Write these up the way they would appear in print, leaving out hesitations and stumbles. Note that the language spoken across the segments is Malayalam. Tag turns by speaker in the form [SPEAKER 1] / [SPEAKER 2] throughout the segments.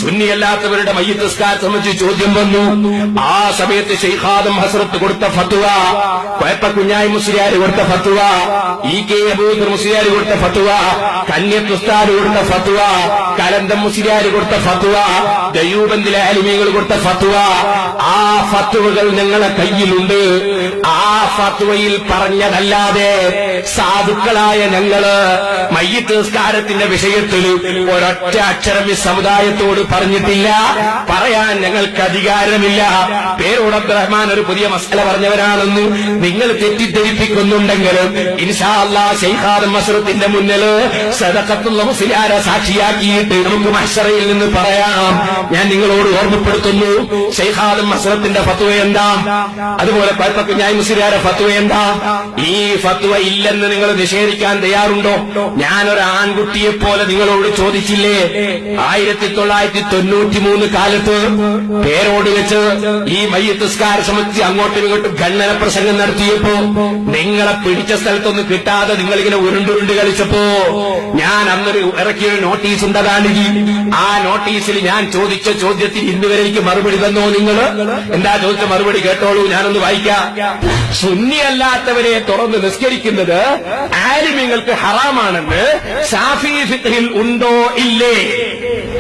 [SPEAKER 1] സുന്നിയല്ലാത്തവരുടെ മയ്യിത്ത് നിസ്കാരത്തെ സംബന്ധിച്ച് ചോദ്യം വന്നു. ആ സമയത്ത് ശൈഖ് ആദം ഹസ്രത്ത് കൊടുത്ത ഫത്വ, കോയപ്പ കുഞ്ഞായി മുസ്ലിയാർ കൊടുത്ത ഫത്വ, EK അബൂബക്കർ മുസ്ലിയാർ കൊടുത്ത ഫത്വ, കന്യത്ത് ഉസ്താദ് കൊടുത്ത ഫത്വ, കലന്തം മുസ്ലിയാർ കൊടുത്ത ഫത്വ, ദയൂബന്ദിലെ ആലിമീങ്ങൾ കൊടുത്ത ഫത്വ, ആ ഫത്വകൾ ഞങ്ങളെ കയ്യിലുണ്ട്. ആ ഫത്വയിൽ പറഞ്ഞതല്ലാതെ സാധുക്കളായ ഞങ്ങള് മയ്യിത്ത് നിസ്കാരത്തിന്റെ വിഷയത്തിൽ ഒരൊറ്റ അക്ഷരം ഈ സമുദായത്തോട് പറഞ്ഞിട്ടില്ല, പറയാൻ ഞങ്ങൾക്ക് അധികാരമില്ല. പേരോട് അബ്ദുറഹ്മാൻ ഒരു പുതിയ മസല പറഞ്ഞവരാണെന്ന് നിങ്ങൾ തെറ്റിദ്ധരിപ്പിക്കുന്നുണ്ടെങ്കിലും ഇൻഷാ അല്ലാഹ് ശൈഖ് ആദം ഹസ്രത്തിന്റെ മുന്നിൽ സദഖത്തുൽ മുസ്ലിയാരെ സാക്ഷിയാക്കിയിട്ട് നമുക്ക് മഹ്ശറയിൽ നിന്ന് പറയാം. ഞാൻ നിങ്ങളോട് ഓർമ്മപ്പെടുത്തുന്നു, ശൈഖ് ആദം ഹസ്രത്തിന്റെ ഫത്വ എന്താ, അതുപോലെ കുഞ്ഞായി മുസ്ലിയാരെ ഫത്വ എന്താ. ഈ ഫത്വ ഇല്ലെന്ന് നിങ്ങൾ നിഷേധിക്കാൻ തയ്യാറുണ്ടോ? ഞാനൊരു ആൺകുട്ടിയെ പോലെ നിങ്ങളോട് ചോദിച്ചില്ലേ, 1993 കാലത്ത് പേരോട് വെച്ച് ഈ മയ്യിത്ത് നിസ്കാര സമിതി അങ്ങോട്ടും ഇങ്ങോട്ടും ഖണ്ഡന പ്രസംഗം നടത്തിയപ്പോ നിങ്ങളെ പിടിച്ച സ്ഥലത്തൊന്നും കിട്ടാതെ നിങ്ങളിങ്ങനെ ഉരുണ്ടുരുണ്ട് കളിച്ചപ്പോ ഞാൻ അന്നൊരു ഇറക്കിയൊരു നോട്ടീസ് ഉണ്ടാകാണെങ്കിൽ ആ നോട്ടീസിൽ ഞാൻ ചോദിച്ച ചോദ്യത്തിന് ഇന്നുവരെ എനിക്ക് മറുപടി തന്നോ? നിങ്ങൾ എന്താ ചോദിച്ച മറുപടി കേട്ടോളൂ, ഞാനൊന്ന് വായിക്കാം. സുന്നിയല്ലാത്തവരെ തുറന്ന് നിസ്കരിക്കുന്നത് ആലിമീങ്ങൾക്ക് ഹറാമാണെന്ന് ശാഫിഈ ഫിഖ്ഹിൽ ഉണ്ടോ ഇല്ലേ?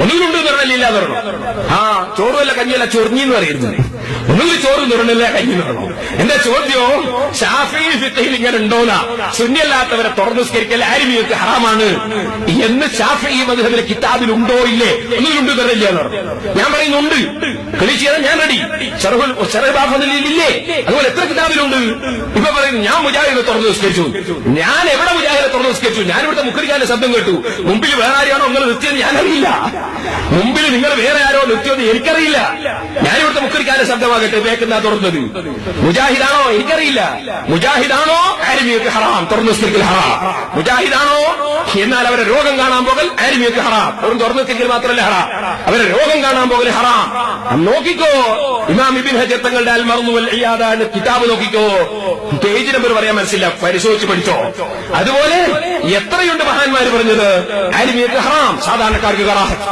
[SPEAKER 1] ഒന്നുകൊണ്ട് പറഞ്ഞില്ല പറഞ്ഞു. ആ ചോറുമല്ല കഞ്ഞിയല്ല ചൊറിഞ്ഞെന്ന് പറയുന്നത്, ഒന്നുകിൽ ചോറ് നിറണില്ല കഞ്ഞി നിറണോ? എന്റെ ചോദ്യം ശാഫിഈ ഫിഖ്ഹിൽ ഇങ്ങനെ ഉണ്ടോന്നാ. സുന്നിയല്ലാത്തവരെ തുറന്ന് നിസ്കരിക്കൽ ആലിമീങ്ങൾക്ക് ഹറാമാണ് എന്ന് ശാഫിഈ മദ്ഹബിലെ കിതാബിൽ ഉണ്ടോ ഇല്ലേ? ഒന്നുകൊണ്ട് പറഞ്ഞില്ല എന്ന് പറഞ്ഞു. ഞാൻ പറയുന്നുണ്ട്, കളി ചെയ്യാൻ ഞാൻ റെഡി. ഇല്ലേ? അതുപോലെ എത്ര കിതാബിലുണ്ട്? ഇപ്പൊ പറയുന്നു ഞാൻ മുജാഹിദ് തുറന്ന് നിസ്കരിച്ചു. ഞാൻ എവിടെ മുജാഹിദ് തുറന്ന് നിസ്കരിച്ചു? ഞാൻ ഇവിടുത്തെ മുഖ്രിക്കാന്റെ ശബ്ദം കേട്ടു. മുമ്പിൽ വേറെ ആരെയാണോ നിങ്ങൾ നിർത്തിയത് ഞാനറിയില്ല. മുമ്പിൽ നിങ്ങൾ വേറെ ആരോ നിർത്തിയത് എനിക്കറിയില്ല. ഞാനിവിടുത്തെ മുഖ്രിക്കാന്റെ ശബ്ദമാകട്ടെ കേൾക്കുന്ന തുറന്നത്. മുജാഹിദാണോ? എനിക്കറിയില്ല. മുജാഹിദാണോ ആലിമീങ്ങൾക്ക് ഹറാം തുറന്ന് നിസ്കരിക്കൽ ഹറാം? മുജാഹിദാണോ? എന്നാൽ അവരെ രോഗം കാണാൻ പോകൽ ആലിമീങ്ങൾക്ക് ഹറാം. വെറും തുറന്ന് നിസ്കരിക്കൽ മാത്രമല്ല ഹറാം, അവരെ രോഗം കാണാൻ പോകൽ ഹറാം. നോക്കിക്കോ, ഇമാം ഇബ്നു ഹജർ തങ്ങളുടെ അൽ മർദു വൽ ഇയാദ എന്ന കിതാബ് നോക്കിക്കോ, പേജ് നമ്പർ പറയാൻ മനസ്സില്ല, പരിശോധിച്ച് പഠിച്ചോ. അതുപോലെ എത്രയുണ്ട് മഹാന്മാര് പറഞ്ഞത് ആലിമീങ്ങൾക്ക് ഹറാം, സാധാരണക്കാർക്ക് കറാഹത്ത്,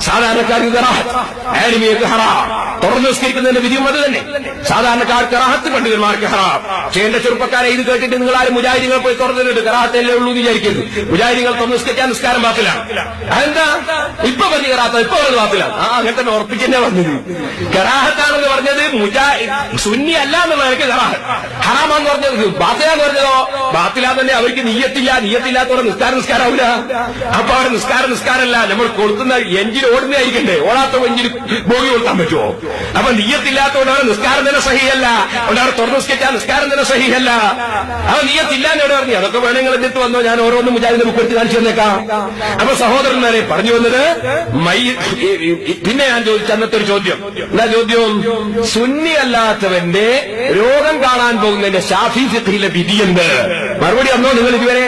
[SPEAKER 1] സാധാരണക്കാർക്ക് കറാഹത്ത്, ആലിമീങ്ങൾക്ക് ഹറാം. തുറന്നു നിസ്കരിക്കുന്നതിന്റെ വിധിയും അത് തന്നെ. സാധാരണക്കാർക്ക് കറാഹത്ത്, പണ്ഡിതന്മാർക്ക് ഹറാം. പക്ഷേ എന്റെ ചെറുപ്പക്കാരെ ഇത് കേട്ടിട്ട് നിങ്ങൾ ആരും മുജാഹിദീങ്ങൾ പോയി തുറന്നിട്ട് കറാഹത്തല്ലേ ഉള്ളൂ എന്ന് വിചാരിക്കരുത്. മുജാഹിദീങ്ങൾ തുറന്നു നിസ്കരിക്കാൻ നിസ്കാരം ബാത്തിലാണ്. അതെന്താ ഇപ്പൊ പറഞ്ഞ കറാഹത്ത, ഇപ്പൊ പറഞ്ഞത് ബാത്തിലാണ്. അങ്ങനെ തന്നെ ഉറപ്പിച്ചെന്നെ വന്നത്. കറാഹത്താണെന്ന് പറഞ്ഞത് സുന്നി അല്ല എന്നുള്ള എനിക്ക് ഹറാമാന്ന് പറഞ്ഞത്. ബാത്തിലാന്ന് പറഞ്ഞതോ ബാത്തിലാന്ന് തന്നെ. അവർക്ക് നീയത്തില്ലാത്തവരെ നിസ്കാരമാവില്ല. അപ്പൊ അവരെ നിസ്കാരമല്ല, നമ്മൾ കൊളുത്തുന്ന എഞ്ചിൻ ഓടുന്നതായിരിക്കണ്ടേ, ഓടാത്ത എഞ്ചിന് ബോഗി കൊളുത്താൻ പറ്റുമോ? അപ്പൊ നീയത്തില്ലാത്തതുകൊണ്ട് അവരെ നിസ്കാരം തന്നെ സഹിയല്ല. അതുകൊണ്ട് അവർ തുറന്നു നിസ്കരിച്ചാൽ നിസ്കാരം തന്നെ സഹിയല്ല. അവ നീയത്തില്ലാന്ന് എവിടെ പറഞ്ഞു? അതൊക്കെ വേണമെങ്കിൽ എന്നിട്ട് വന്നോ, ഞാൻ ഓരോന്നും മുജാഹിദിനെ ബുക്കെടുത്ത് കാണിച്ചു തന്നേക്കാം. അപ്പൊ സഹോദരന്മാരെ പറഞ്ഞു വന്നത് പിന്നെ ഞാൻ ചോദിച്ച അന്നത്തെ ഒരു ചോദ്യം എന്താ ചോദ്യം? സുന്നി അല്ലാത്തവന്റെ രോഗം കാണാൻ പോകുന്നതിന്റെ ശാഫിഈ ഫിഖ്ഹിലെ വിധിയുണ്ട്. മറുപടി വന്നോ നിങ്ങൾ ഇതുവരെ?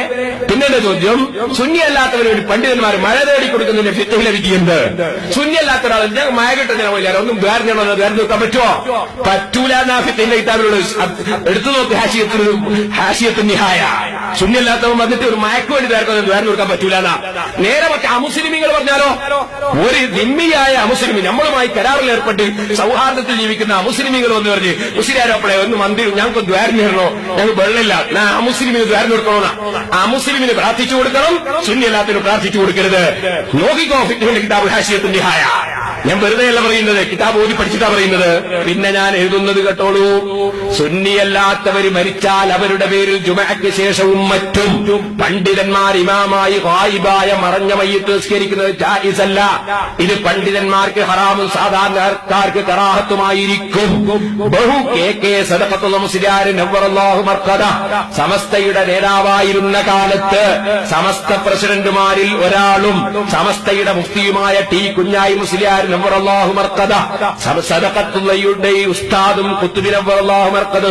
[SPEAKER 1] പിന്നെ എന്റെ ചോദ്യം, സുന്നി അല്ലാത്തവന് വേണ്ടി പണ്ഡിതന്മാർ മഴ തേടി കൊടുക്കുന്നതിന്റെ ഫിഖ്ഹിലെ വിധിയുണ്ട്. സുന്നി അല്ലാത്ത ഒരാൾ ഞാൻ മഴ കിട്ടുന്ന പോയില്ല, ഒന്നും ദ്വാരം നിർത്താൻ പറ്റുമോ? പറ്റൂല എന്നാ ഫിഖ്ഹിന്റെ കിതാബിലുള്ള എടുത്തു നോക്ക്. ഹാഷിയത്ത് നിഹായ. സുന്നി അല്ലാത്തവൻ വന്നിട്ട് ഒരു മയക്ക് വേണ്ടി ദ്വാരം കൊടുക്കാൻ പറ്റൂല എന്നാ. നേരെ മറ്റേ അമുസ്ലിമീങ്ങൾ പറഞ്ഞാലോ? ഒരു നിമ്മിയായ അമുസ്ലിമി, നമ്മളുമായി കരാറിൽ ഏർപ്പെട്ട് സൗഹാർദ്ദത്തിൽ ജീവിക്കുന്ന അമുസ്ലിമീങ്ങൾ എന്ന് പറഞ്ഞ് മുസ്ലിയാരോപ്പളെ ഒന്ന് മന്ദിരം ഞങ്ങൾക്ക് ദ്വാരം നേടണോ, ഞങ്ങൾക്ക് വെള്ളമില്ല, ഞാൻ അമുസ്ലിമിന് ദ്വാരം കൊടുക്കണോന്നാ. അമുസ്ലിമിന് പ്രാർത്ഥിച്ചു കൊടുക്കണം, സുന്നി അല്ലാത്തതിന് പ്രാർത്ഥിച്ചു കൊടുക്കരുത്. നോക്കിക്കോ ഫിഖ്ഹിന്റെ കിതാബ് ഹാഷിയത്ത് നിഹായ. ഞാൻ വെറുതെയല്ല പറയുന്നത്, കിതാബ് ഓതി പഠിച്ചിട്ടാ പറയുന്നത്. പിന്നെ ഞാൻ എഴുതുന്നത് കേട്ടോളൂ. സുന്നിയല്ലാത്തവര് മരിച്ചാൽ അവരുടെ പേരിൽ ജുമഅക്ക് ശേഷവും മറ്റും പണ്ഡിതന്മാർ ഇമാമായി ഗായിബായ മറഞ്ഞ മയ്യിത്ത് നിസ്കരിക്കുന്നത് ജായിസല്ല. ഇത് പണ്ഡിതന്മാർക്ക് ഹറാമും സാധാരണക്കാർക്ക് കറാഹത്തുമായിരിക്കും. ബഹു KK സദഖത്തുൽ മുസ്ലിയാർ നവ്വറല്ലാഹു മർഖദ സമസ്തയുടെ നേതാവായിരുന്ന കാലത്ത് സമസ്ത പ്രസിഡന്റുമാരിൽ ഒരാളും സമസ്തയുടെ മുഫ്തിയുമായ T കുഞ്ഞായി മുസ്ലിയാർ നവ്വറല്ലാഹു മർഖദ സദഖത്തുള്ളയുടെ ഉസ്താദും ഖുതുബി നവ്വറല്ലാഹു മർഖദ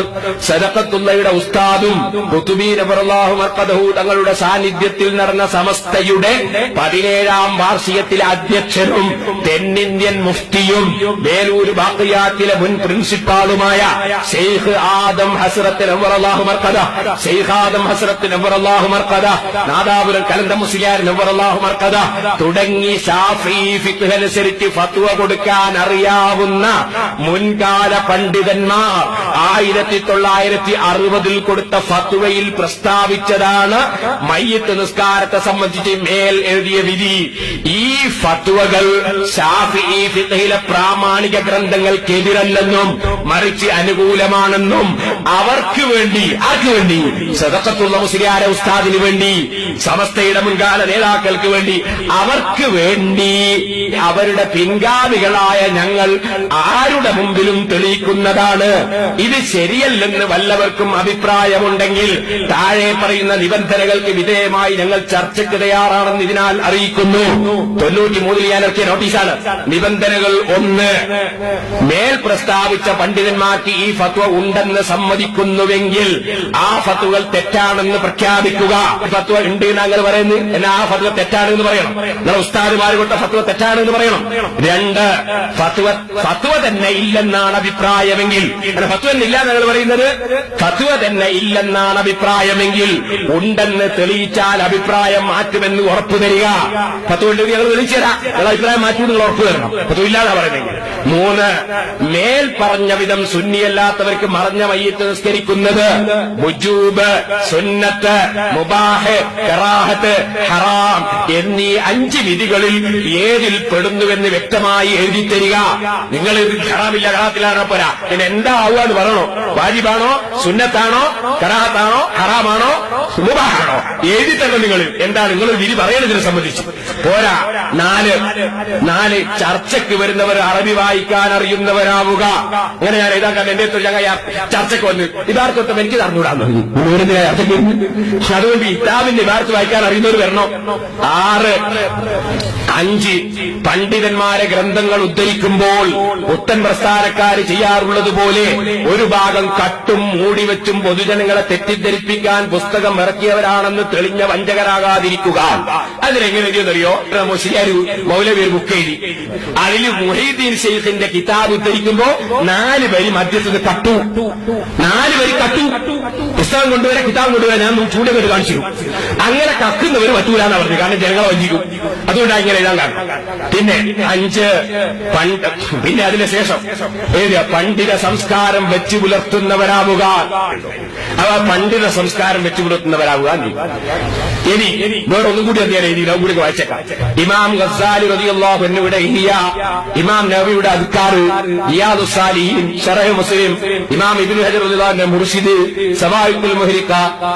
[SPEAKER 1] സദഖത്തുള്ളയുടെ ഉസ്താദും ഖുതുബി നവ്വറല്ലാഹു മർഖദഹു തങ്ങളുടെ സാന്നിധ്യത്തിൽ നടന്ന സമസ്തയുടെ 17ാം വാർഷികത്തിലെ അധ്യക്ഷനും തെന്നിന്ത്യൻ മുഫ്തിയും വേലൂർ ബാഖിയാത്തിലെ മുൻ പ്രിൻസിപ്പാളുമായ ശൈഖ് ആദം ഹസ്രത്ത് നവ്വറല്ലാഹു മർഖദ, ശൈഖ് ആദം ഹസ്രത്ത് നവ്വറല്ലാഹു മർഖദ, നാദാപുരം കലന്തം മുസ്ലിയാർ നവ്വറല്ലാഹു മർഖദ തുടങ്ങി ശാഫിഈ ഫിഖ്ഹ് അനുസരിച്ച് ഫത്വ കൊടുക്കാൻ അറിയാവുന്ന മുൻകാല പണ്ഡിതന്മാർ 1960 കൊടുത്ത ഫത്വയിൽ പ്രസ്താവിച്ചതാണ് മയ്യിത്ത് നിസ്കാരത്തെ സംബന്ധിച്ച് മേൽ എഴുതിയ വിധി. ഈ ഫത്വകൾ ശാഫിഈ ഫിഖ്ഹിലെ പ്രാമാണിക ഗ്രന്ഥങ്ങൾക്കെതിരല്ലെന്നും മറിച്ച് അനുകൂലമാണെന്നും അവർക്ക് വേണ്ടി, ആർക്ക് വേണ്ടി? സദഖത്തുള്ള മുസ്ലിയാരെ ഉസ്താദിന് വേണ്ടി, സമസ്തയുടെ മുൻകാല നേതാക്കൾക്ക് വേണ്ടി, അവർക്ക് വേണ്ടി അവരുടെ പിൻഗാമികളായ ഞങ്ങൾ ആരുടെ മുമ്പിലും തെളിയിക്കുന്നതാണ്. ഇത് ശരിയല്ലെന്ന് വല്ലവർക്കും അഭിപ്രായമുണ്ടെങ്കിൽ താഴെ പറയുന്ന നിബന്ധനകൾക്ക് വിധേയമായി ഞങ്ങൾ ചർച്ചയ്ക്ക് തയ്യാറാണെന്ന് ഇതിനാൽ അറിയിക്കുന്നു. 93 ഞാൻ ഇറക്കിയ നോട്ടീസാണ്. നിബന്ധനകൾ 1, മേൽ പ്രസ്താവിച്ച പണ്ഡിതന്മാർക്ക് ഈ ഫത്വ ഉണ്ടെന്ന് സമ്മതിക്കുന്നുവെങ്കിൽ ആ ഫത്വകൾ തെറ്റാണെന്ന് പ്രഖ്യാപിക്കുക. ഫത്വ ഉണ്ട് എന്ന് അങ്ങനെ പറയുന്നു, എന്നാൽ ആ ഫത്വ തെറ്റാണെന്ന് പറയണം. നിങ്ങൾ ഉസ്താദുമാർ കൊടുത്ത ഫത്വ തെറ്റാണെന്ന് പറയണം. 2, ഫത്വ തന്നെ ഇല്ലെന്നാണ് അഭിപ്രായമെങ്കിൽ, ഫത്വ തന്നെ ഇല്ല നിങ്ങൾ പറയുന്നത്, ഫത്വ തന്നെ ഇല്ലെന്നാണ് അഭിപ്രായമെങ്കിൽ ഉണ്ടെന്ന് തെളിയിച്ചാൽ അഭിപ്രായം മാറ്റുമെന്ന് ഉറപ്പു തരിക. ഫത്വ ഉണ്ടെങ്കിൽ ഞങ്ങൾ തെളിയിച്ചു തരാം, നിങ്ങൾ അഭിപ്രായം മാറ്റുമെന്ന് നിങ്ങൾ ഉറപ്പു തരണം. ഫത്വ ഇല്ലാതെ പറയുന്നെങ്കിൽ. 3, മേൽ പറഞ്ഞ വിധം സുന്നിയല്ലാത്തവർക്ക് മറഞ്ഞ മയ്യിത്ത് നിസ്കരിക്കുന്നത് വുജൂബ്, സുന്നത്ത്, മുബാഹ്, കറാഹത്ത്, ഹറാം എന്നീ 5 വിധികളിൽ ഏതിൽ പെടുന്നുവെന്ന് വ്യക്തമായി എഴുതി തരിക. നിങ്ങൾ ഇത് ഹറാമില്ല കറാഹത്തിലാണോ പോരാ, പിന്നെ എന്താ ആവുക എന്ന് പറയണോ? വാജിബാണോ, സുന്നത്താണോ, കറാഹത്താണോ, ഹറാമാണോ, മുബാഹാണോ എഴുതി തരണം. നിങ്ങൾ എന്താണ് നിങ്ങൾ വിധി പറയണതിനെ സംബന്ധിച്ച് പോരാ. 4 ചർച്ചയ്ക്ക് വരുന്നവർ അറബി വായിക്കാൻ അറിയുന്നവരാവുക. അങ്ങനെ ഞാൻ എഴുതാൻ എന്റെ ചർച്ചയ്ക്ക് വന്ന് ഇതാർക്കൊത്തം എനിക്ക് അറിഞ്ഞൂടാന്ന് ചർച്ചയ്ക്ക്, അതുകൊണ്ട് ഇതാവിന്റെ ഇബാർത്ത് വായിക്കാൻ അറിയുന്നവർ വരണോ. 5 പണ്ഡിതന്മാരെ ഗ്രന്ഥങ്ങൾ ഉദ്ധരിക്കുമ്പോൾ പുത്തൻ പ്രസ്ഥാനക്കാർ ചെയ്യാറുള്ളതുപോലെ ഒരു ഭാഗം കട്ടും മൂടിവെച്ചും പൊതുജനങ്ങളെ തെറ്റിദ്ധരിപ്പിക്കാൻ പുസ്തകം ഇറക്കിയവരാണെന്ന് തെളിഞ്ഞ വഞ്ചകരാകാതിരിക്കുക. അതിനെങ്ങനെ എഴുതിയെന്നറിയോ? മുസ്ലിയാരു മൗലവി ഒരു ബുക്ക് എഴുതി, അതിൽ മുഹീദ്ദീൻ ശൈഖിന്റെ കിതാബ് ഉദ്ധരിക്കുമ്പോ 4 വരി മധ്യത്തിൽ കട്ടു, 4 വരി കട്ടു. പുസ്തകം കൊണ്ടുവരാൻ, കിതാബ് കൊണ്ടുവരാൻ ഞാൻ ചൂടൊക്കെ കാണിച്ചു. അങ്ങനെ കക്കുന്നവർ പറ്റൂലെന്നാ പറഞ്ഞു, കാരണം ജനങ്ങളെ വഞ്ചിക്കും. അതുകൊണ്ടാണ് ഇങ്ങനെ എഴുതാൻ കാരണം. പിന്നെ 5 പിന്നെ അതിനുശേഷം ഏത് പണ്ഡിത സംസ്കാരം വെച്ചു പുലർത്തുന്നവരാവുക. അവ പണ്ഡിത സംസ്കാരം വെച്ചു പുലർത്തുന്നവരാവുക. ഇനി വേറൊന്നും കൂടി അദ്ദേഹം എഴുതി, കൂടി വായിച്ചേക്കാം. ഇമാം ഗസ്സാലി റളിയല്ലാഹു അൻഹുവിന്റെ ഇഹ്യ, ഇമാം നവവിയുടെ അദ്കാർ, റിയാദുസ് സാലിഹീൻ, ശറഹ് മുസ്ലിം, ഇമാം ഇബ്നു ഹജർ റളിയല്ലാഹു അൻഹു മുർശിദ്, സവാഇഖുൽ മുഹ്രിഖ,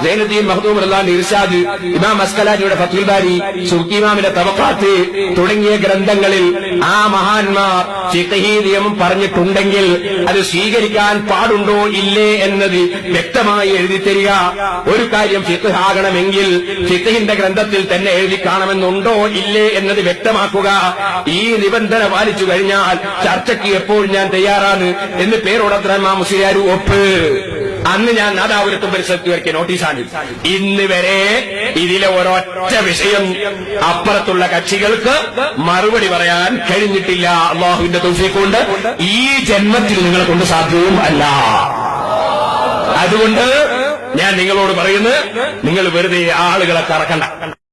[SPEAKER 1] സൈനുദ്ദീൻ മഖ്ദൂം റളിയല്ലാഹു അൻഹു ഇർശാദ്, ഇമാം അസ്കലാനിയുടെ ഫത്ഹുൽ ബാരി, സുബ്കി ഇമാമിന്റെ തബഖാത്ത് തുടങ്ങിയ ഗ്രന്ഥങ്ങളിൽ ആ മഹാന്മാർ ഫിഖ്ഹി നിയമം പറഞ്ഞിട്ടുണ്ടെങ്കിൽ അത് സ്വീകരിക്കാൻ പാടുണ്ടോ ഇല്ലേ എന്നത് വ്യക്തമായി എഴുതി തരിക. ഒരു കാര്യം ഫിഖ്ഹ് ആകണമെങ്കിൽ ഫിഖ്ഹിന്റെ ഗ്രന്ഥത്തിൽ തന്നെ എഴുതി കാണുമെന്നുണ്ടോ ഇല്ലേ എന്നത് വ്യക്തമാക്കുക. ഈ നിബന്ധന പാലിച്ചു കഴിഞ്ഞാൽ ചർച്ചയ്ക്ക് എപ്പോൾ ഞാൻ തയ്യാറാണ് എന്ന് പേരോടത്രമാ മുസ്ലിയാരു ഒപ്പ്. അന്ന് ഞാൻ നാദാപുരത്തും പരിസരത്ത് വരയ്ക്കിയ നോട്ടീസാണ്. ഇന്ന് വരെ ഇതിലെ ഒരൊറ്റ വിഷയം അപ്പുറത്തുള്ള കക്ഷികൾക്ക് മറുപടി പറയാൻ കഴിഞ്ഞിട്ടില്ല. അള്ളാഹുവിന്റെ തൗഫീഖ് കൊണ്ട് ഈ ജന്മത്തിൽ നിങ്ങളെ കൊണ്ട് സാധ്യവും അല്ല. അതുകൊണ്ട് ഞാൻ നിങ്ങളോട് പറയുന്നത്, നിങ്ങൾ വെറുതെ ആളുകളെ കറക്കണ്ട.